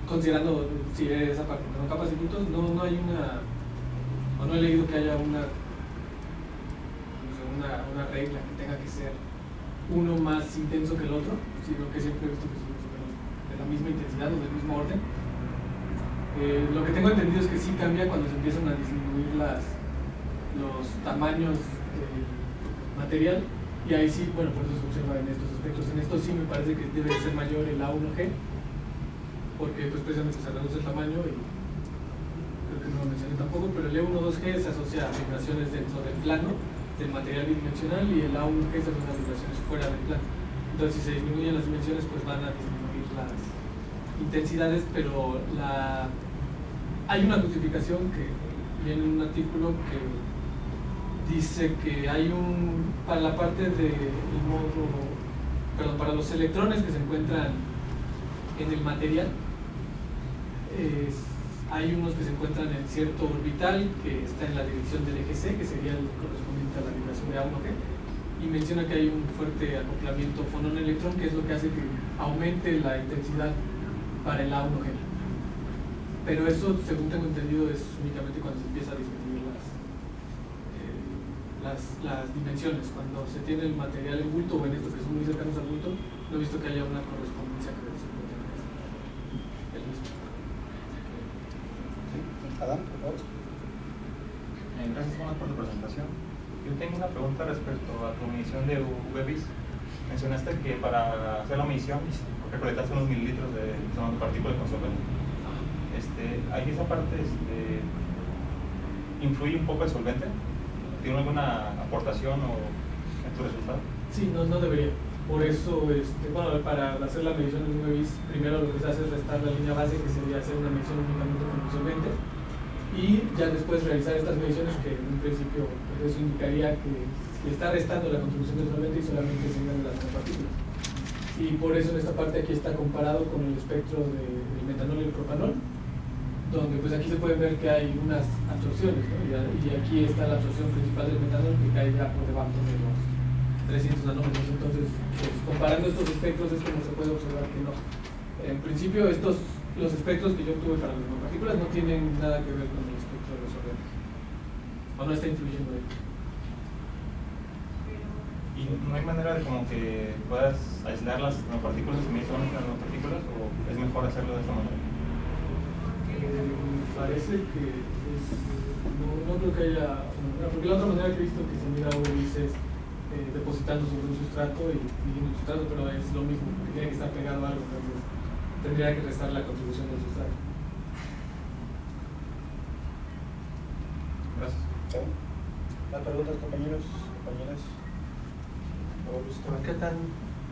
considerando si esa parte de nanocapas y bultos, no hay una, o no he leído que haya una regla que tenga que ser uno más intenso que el otro, sino que siempre he visto que son de la misma intensidad o del mismo orden. Lo que tengo entendido es que sí cambia cuando se empiezan a disminuir los tamaños del material, y ahí sí, bueno, por eso se observa en estos aspectos. En estos sí me parece que debe ser mayor el A1G, porque pues precisamente se reduce el tamaño, y creo que no lo mencioné tampoco, pero el E1,2G se asocia a vibraciones dentro del plano del material bidimensional, y el A1G se asocia a vibraciones fuera del plano. Entonces, si se disminuyen las dimensiones, pues van a disminuir las intensidades, pero hay una justificación que viene en un artículo que dice que hay para la parte para los electrones que se encuentran en el material, hay unos que se encuentran en cierto orbital que está en la dirección del eje C, que sería el correspondiente a la vibración de A1G, y menciona que hay un fuerte acoplamiento fonón-electrón, que es lo que hace que aumente la intensidad para el A1G. Pero eso, según tengo entendido, es únicamente cuando se empieza a disminuir las dimensiones. Cuando se tiene el material en bulto, o en estos que son muy cercanos al bulto, no he visto que haya una correspondencia que se encuentre el mismo. Adán, por favor. Gracias, Juan, por tu presentación. Yo tengo una pregunta respecto a tu medición de UV-Vis. Mencionaste que para hacer la medición recolectaste unos mililitros de partículas con solvente. ¿Ahí esa parte influye un poco el solvente? ¿Tiene alguna aportación en tu resultado? Sí, no debería. Por eso, bueno, para hacer la medición de UV-Vis, primero lo que se hace es restar la línea base, que sería hacer una medición únicamente con el solvente, y ya después realizar estas mediciones, que en un principio pues eso indicaría que le está restando la contribución del solvente y solamente se miran las nanopartículas. Y por eso en esta parte aquí está comparado con el espectro del metanol y el propanol, donde pues aquí se puede ver que hay unas absorciones, ¿no? Y aquí está la absorción principal del metanol, que cae ya por debajo de los 300 nanómetros. Entonces, pues, comparando estos espectros es como se puede observar que no. En principio, los espectros que yo obtuve para las nanopartículas no tienen nada que ver con el espectro de los solventes, o no está influyendo ahí. ¿Y no hay manera de como que puedas aislar las nanopartículas y medir solamente las nanopartículas, o es mejor hacerlo de esta manera? Me parece que no creo que haya, porque la otra manera que he visto que se mira UV-Vis es depositando sobre un sustrato y midiendo el sustrato, pero es lo mismo, porque tiene que estar pegado a algo, entonces tendría que restar la contribución del sustrato. Gracias. ¿Más preguntas, compañeros, compañeras? ¿Qué tal,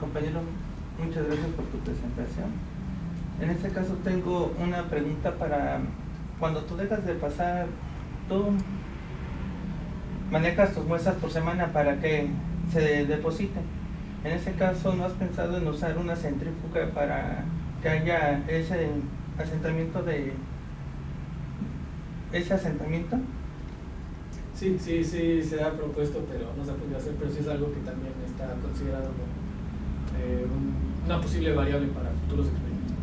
compañero? Muchas gracias por tu presentación. En este caso tengo una pregunta para cuando tú dejas de pasar, tú manejas tus muestras por semana para que se depositen. En este caso, ¿no has pensado en usar una centrífuga para que haya ese asentamiento Sí, se ha propuesto, pero no se ha podido hacer, pero sí es algo que también está considerado como una posible variable para futuros experimentos.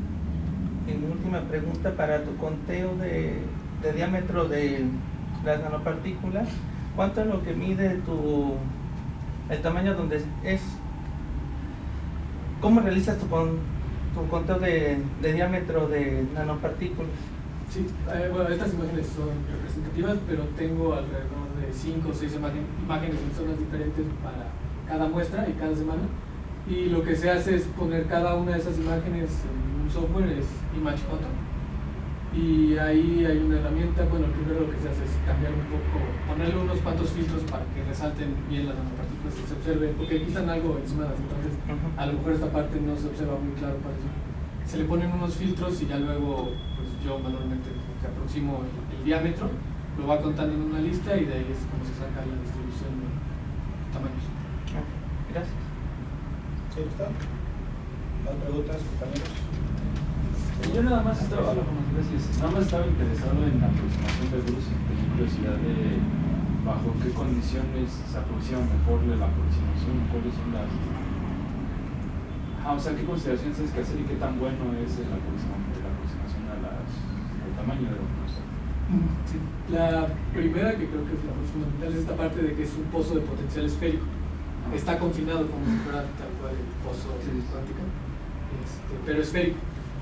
Y mi última pregunta, para tu conteo de diámetro de las nanopartículas, ¿cuánto es lo que mide el tamaño donde es? ¿Cómo realizas tu conteo de diámetro de nanopartículas? Sí, bueno, estas imágenes son representativas, pero tengo alrededor de 5 o 6 imágenes en zonas diferentes para cada muestra y cada semana. Y lo que se hace es poner cada una de esas imágenes en un software, es ImageHunter. Y ahí hay una herramienta, bueno, primero lo que se hace es cambiar un poco, ponerle unos cuantos filtros para que resalten bien las nanopartículas y se observe, porque quitan algo encima de las, entonces a lo mejor esta parte no se observa muy claro para eso. Se le ponen unos filtros y ya luego pues yo manualmente aproximo el diámetro, lo va contando en una lista y de ahí es como se saca la distribución de tamaños. Gracias. ¿Sí está? ¿Más preguntas, compañeros? Yo nada más estaba interesado en la aproximación de Bruce, tenía curiosidad de bajo qué condiciones se aproxima mejor la aproximación, cuáles son las... o sea, qué consideraciones tienes que hacer y qué tan bueno es la aproximación al tamaño de los monstruos. Sí. La primera, que creo que es la más fundamental, es esta parte de que es un pozo de potencial esférico. Está confinado como si fuera tal cual el pozo cuántico, pero esférico.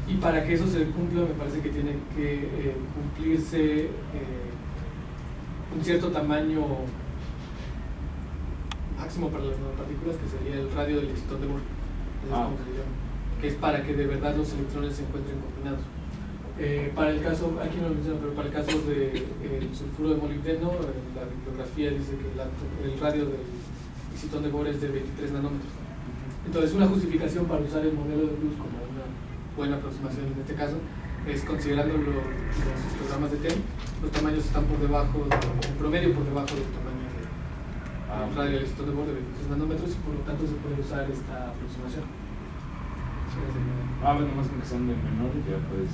Y para que eso se cumpla, me parece que tiene que cumplirse un cierto tamaño máximo para las nanopartículas, que sería el radio del excitón de Bohr, que es para que de verdad los electrones se encuentren confinados. Para el caso, aquí no lo menciono, pero para el caso del sulfuro de molibdeno, la bibliografía dice que el radio del excitón de Bohr es de 23 nanómetros. Entonces, una justificación para usar el modelo de Bruce como una buena aproximación en este caso es considerando los histogramas de TEM, los tamaños están por debajo, en promedio por debajo del tamaño del radio del excitón de Bohr de 23 nanómetros, y por lo tanto se puede usar esta aproximación. Bueno, más que son de menores, ya puedes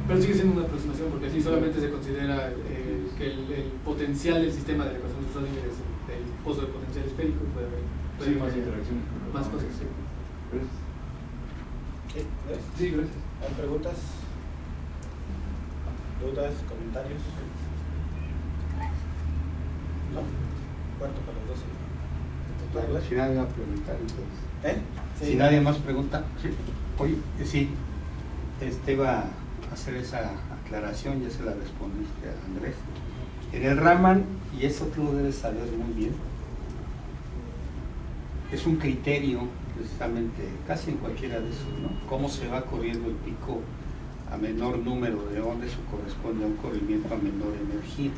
pero sigue siendo una aproximación, porque así solamente se considera que el potencial del sistema de la ecuación de Schrödinger es el pozo de potencial esférico, y puede haber más interacciones, más cosas. Sí. Gracias. Sí, gracias. ¿Hay preguntas? ¿Dudas? ¿Comentarios? ¿No? Cuarto para las 12. Si nadie va a preguntar, entonces. Sí. Si nadie más pregunta, oye, sí, iba a hacer esa aclaración, ya se la respondiste a Andrés. En el Raman, y eso tú lo debes saber muy bien, es un criterio precisamente casi en cualquiera de esos, ¿no? Cómo se va corriendo el pico a menor número de ondas o corresponde a un corrimiento a menor energía.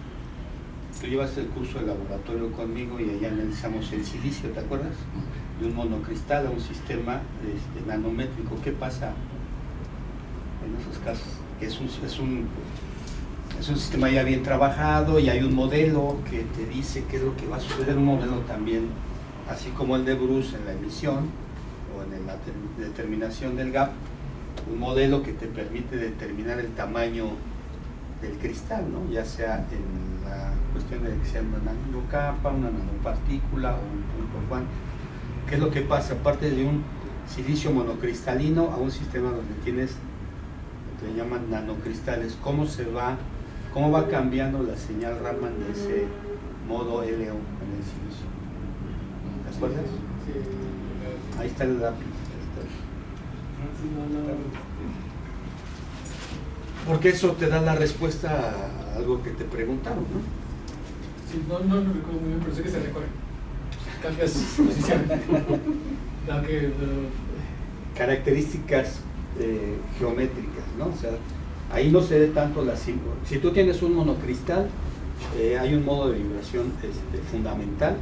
Tú llevaste el curso de laboratorio conmigo y allá analizamos el silicio, ¿te acuerdas? De un monocristal a un sistema nanométrico. ¿Qué pasa en esos casos? Que es un sistema ya bien trabajado y hay un modelo que te dice qué es lo que va a suceder, un modelo también, así como el de Bruce en la emisión o en la determinación del gap, un modelo que te permite determinar el tamaño del cristal, ¿no? Ya sea en la cuestión de que sea una nanocapa, una nanopartícula o un punto cuántico. ¿Qué es lo que pasa? Aparte de un silicio monocristalino a un sistema donde tienes lo que llaman nanocristales, ¿cómo va cambiando la señal Raman de ese modo LO en el silicio? ¿Te acuerdas? Sí. Ahí está el lápiz. Porque eso te da la respuesta a algo que te preguntaron, ¿no? Sí, no lo recuerdo muy bien, pero sé que se recorre. Cambias posición. Características geométricas, ¿no? O sea, ahí no se ve tanto la símbolo. Si tú tienes un monocristal, hay un modo de vibración fundamental,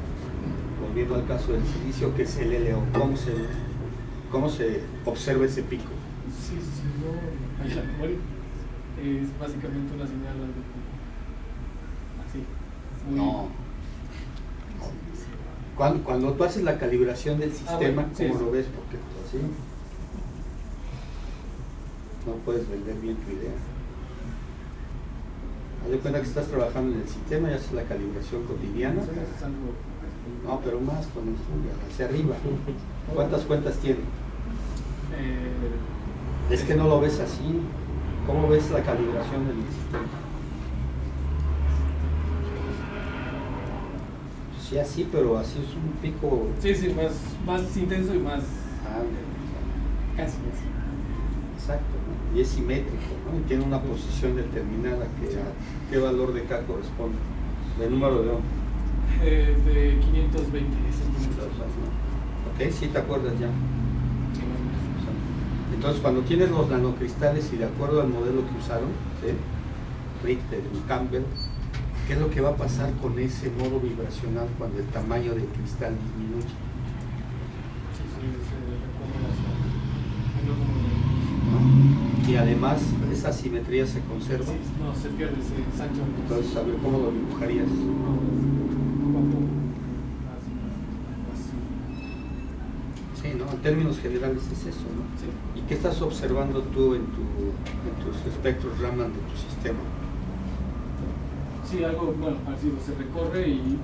volviendo al caso del silicio, que es el LO. ¿Cómo se observa ese pico? Sí, no hay la memoria. Es básicamente una señal así. No. Cuando tú haces la calibración del sistema, bueno, sí, ¿cómo lo ves? Porque así no puedes vender bien tu idea. Haz de cuenta que estás trabajando en el sistema y haces la calibración cotidiana. No, pero más con el hacia arriba. ¿Cuántas cuentas tiene? Es que no lo ves así. ¿Cómo ves la calibración del sistema? Sí, así, pero así es un pico. Sí, más intenso y más. Casi. Exacto, ¿no? Y es simétrico, ¿no? Y tiene una posición determinada que a qué valor de K corresponde, de número de onda. De 520 centímetros. Ok, sí te acuerdas ya. Entonces, cuando tienes los nanocristales y de acuerdo al modelo que usaron, ¿sí? Richter y Campbell, ¿qué es lo que va a pasar con ese modo vibracional cuando el tamaño del cristal disminuye? ¿No? Y además, esa simetría se conserva. Sí, no, se pierde, se ensancha. Entonces, a ver, ¿cómo lo dibujarías? términos generales es eso, ¿no? Sí. ¿Y qué estás observando tú en tus espectros Raman de tu sistema? Sí, algo, bueno, parecido, se recorre y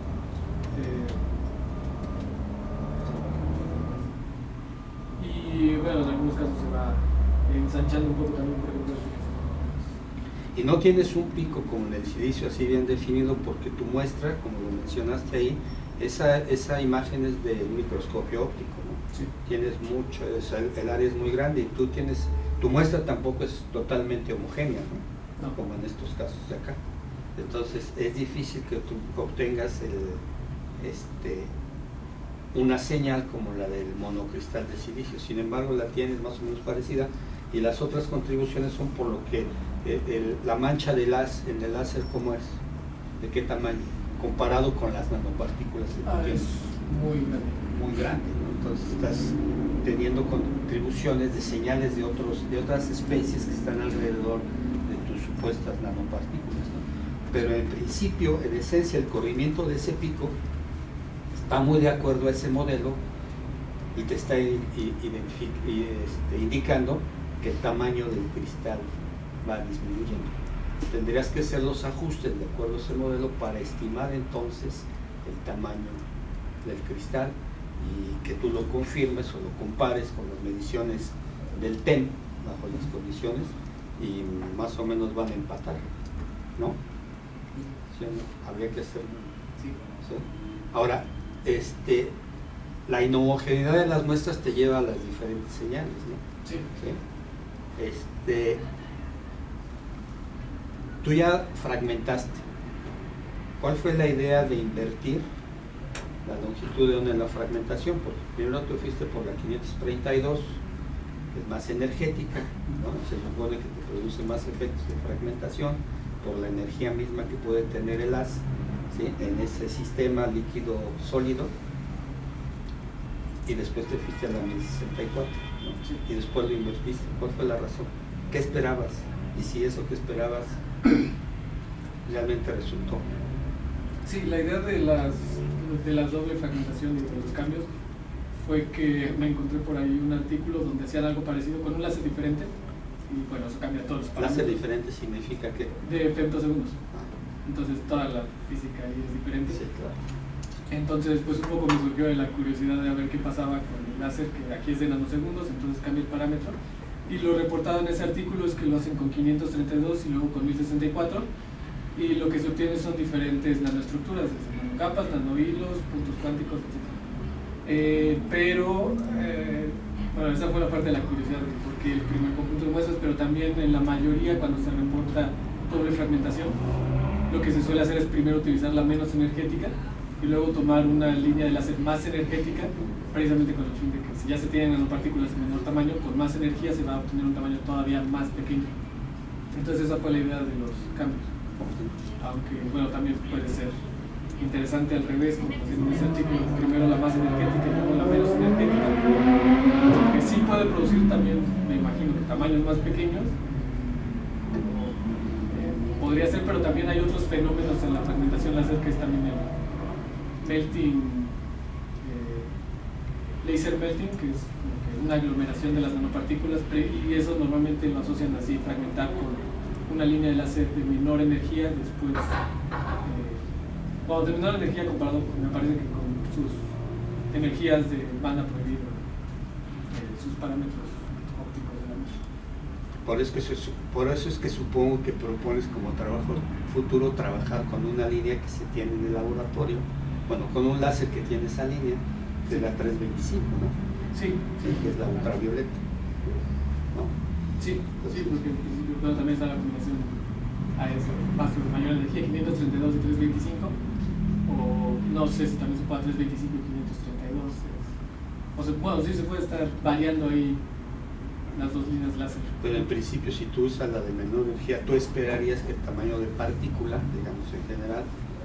bueno, en algunos casos se va ensanchando un poco también, por ejemplo. Y no tienes un pico como en el silicio así bien definido, porque tu muestra, como lo mencionaste ahí, esa imagen es de un microscopio óptico, ¿no? Sí. Tienes mucho, el área es muy grande y tu muestra tampoco es totalmente homogénea, ¿no? No. Como en estos casos de acá. Entonces es difícil que tú obtengas una señal como la del monocristal de silicio. Sin embargo, la tienes más o menos parecida, y las otras contribuciones son por lo que la mancha en el láser, ¿cómo es? ¿De qué tamaño? Comparado con las nanopartículas que tú tienes. Es muy grande. Muy grande, ¿no? Entonces estás teniendo contribuciones de señales de otras especies que están alrededor de tus supuestas nanopartículas, ¿no? Pero en principio, en esencia, el corrimiento de ese pico está muy de acuerdo a ese modelo y te está indicando que el tamaño del cristal va disminuyendo. Tendrías que hacer los ajustes de acuerdo a ese modelo para estimar entonces el tamaño del cristal, y que tú lo confirmes o lo compares con las mediciones del TEM bajo las condiciones, y más o menos van a empatar, ¿no? ¿Sí o no? Habría que hacer. Sí. ¿Sí? Ahora, la inhomogeneidad de las muestras te lleva a las diferentes señales, ¿no? Sí. ¿Sí? Tú ya fragmentaste. ¿Cuál fue la idea de invertir la longitud de onda en la fragmentación? Porque primero tú fuiste por la 532, que es más energética, ¿no? Se supone que te produce más efectos de fragmentación por la energía misma que puede tener el haz, ¿sí? En ese sistema líquido sólido. Y después te fuiste a la 1064, ¿no? Sí. Y después lo invertiste. ¿Cuál fue la razón? ¿Qué esperabas? Y si eso que esperabas realmente resultó. Sí, la idea de la doble fragmentación y de los cambios fue que me encontré por ahí un artículo donde hacían algo parecido con un láser diferente, y bueno, eso cambia todos los parámetros. ¿Láser diferente significa qué? De femtosegundos. Entonces toda la física ahí es diferente. Sí, claro. Entonces, pues un poco me surgió la curiosidad de ver qué pasaba con el láser, que aquí es de nanosegundos, entonces cambia el parámetro. Y lo reportado en ese artículo es que lo hacen con 532 y luego con 1064, y lo que se obtiene son diferentes nanoestructuras, desde nanocapas, nanohilos, puntos cuánticos, etc. Bueno, esa fue la parte de la curiosidad, porque el primer conjunto de muestras, pero también en la mayoría, cuando se reporta doble fragmentación, lo que se suele hacer es primero utilizar la menos energética y luego tomar una línea de láser más energética, precisamente con el fin de que si ya se tienen nanopartículas de menor tamaño, con más energía se va a obtener un tamaño todavía más pequeño. Entonces esa fue la idea de los cambios. Aunque bueno, también puede ser interesante al revés, como en ese artículo, primero la más energética y luego la menos energética, que sí puede producir también, me imagino, que tamaños más pequeños. Podría ser, pero también hay otros fenómenos en la fragmentación láser, que es también el melting, laser melting, que es como que una aglomeración de las nanopartículas, y eso normalmente lo asocian así, fragmentar con una línea de láser de menor energía, después, de menor energía comparado con, me parece que con sus energías van a prohibir sus parámetros ópticos de la luz. Por eso es que supongo que propones como trabajo futuro trabajar con una línea que se tiene en el laboratorio, bueno, con un láser que tiene esa línea de la 325, ¿no? Sí, sí, que es la ultravioleta, ¿no? Sí, sí, porque en principio también está la combinación a eso, mayor energía, 532 y 325, o no sé si también se puede 325 y 532, o sea, bueno, sí se puede estar variando ahí las dos líneas láser. Pero en principio, si tú usas la de menor energía, tú esperarías que el tamaño de partícula, digamos en general,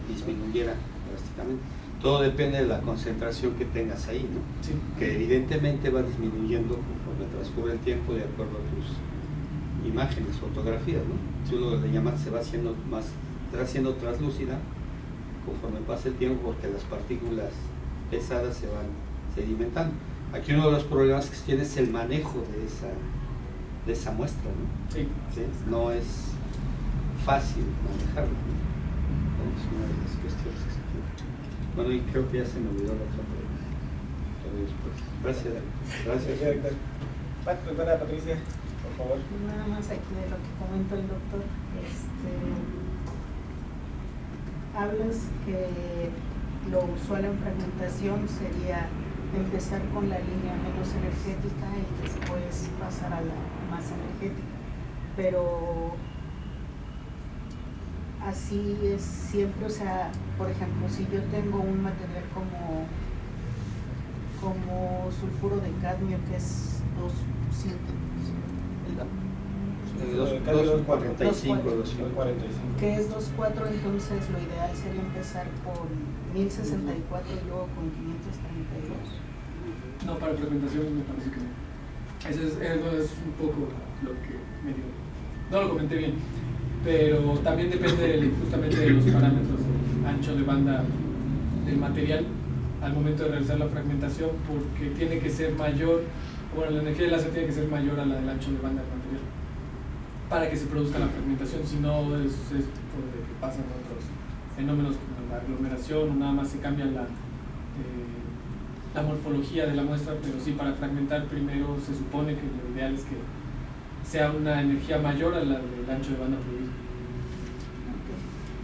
disminuyera drásticamente. Todo depende de la concentración que tengas ahí, ¿no? Sí. Que evidentemente va disminuyendo conforme transcurre el tiempo de acuerdo a tus imágenes, fotografías, ¿no? Si uno le llama, se va haciendo translúcida conforme pasa el tiempo, porque las partículas pesadas se van sedimentando. Aquí uno de los problemas que tiene es el manejo de esa muestra, ¿no? Sí. ¿Sí? No es fácil manejarlo, ¿no? Es una de las cuestiones que se tiene. Bueno, y creo que ya se me olvidó la otra pregunta. Pero después. Gracias. Gracias. Doctora Patricia, por favor. Nada más aquí de lo que comentó el doctor. Hablas que lo usual en fragmentación sería empezar con la línea menos energética y después pasar a la más energética, pero así es siempre. O sea, por ejemplo, si yo tengo un material como sulfuro de cadmio, que es 2,7, 245, que es 2,4, entonces lo ideal sería empezar con 1064 y luego con 532. No, para fragmentación me parece que no. Eso es un poco lo que medio... No lo comenté bien, pero también depende justamente de los parámetros del ancho de banda del material al momento de realizar la fragmentación, porque tiene que ser mayor, bueno, la energía del láser tiene que ser mayor a la del ancho de banda del material para que se produzca la fragmentación. Si no, es por lo que pasan otros fenómenos como la aglomeración, o nada más se cambia la morfología de la muestra, pero sí, para fragmentar primero se supone que lo ideal es que sea una energía mayor a la del ancho de banda producido.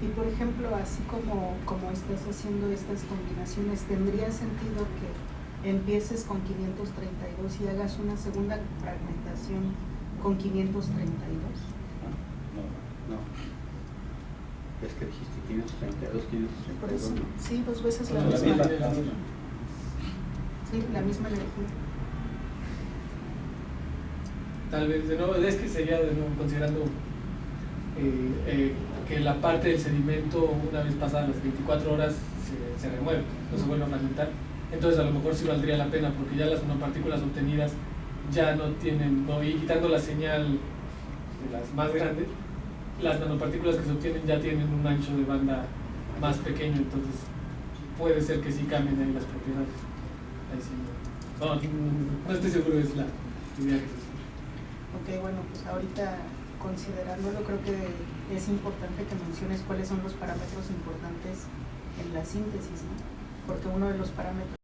Y por ejemplo, así como estás haciendo estas combinaciones, ¿tendría sentido que empieces con 532 y hagas una segunda fragmentación con 532? No. Es que dijiste 532, 532. Por eso, sí, 2 veces la La misma. misma. Sí, la misma energía. Tal vez, de nuevo, es que sería de nuevo considerando que la parte del sedimento, una vez pasadas las 24 horas, se remueve, no se vuelve a fragmentar. Entonces a lo mejor sí valdría la pena, porque ya las nanopartículas obtenidas ya no tienen, y quitando la señal de las más grandes, las nanopartículas que se obtienen ya tienen un ancho de banda más pequeño, entonces puede ser que sí cambien ahí las propiedades. Ahí sí, no estoy seguro, es la idea que se escucha. Ok, bueno, pues ahorita considerándolo, creo que es importante que menciones cuáles son los parámetros importantes en la síntesis, ¿no? Porque uno de los parámetros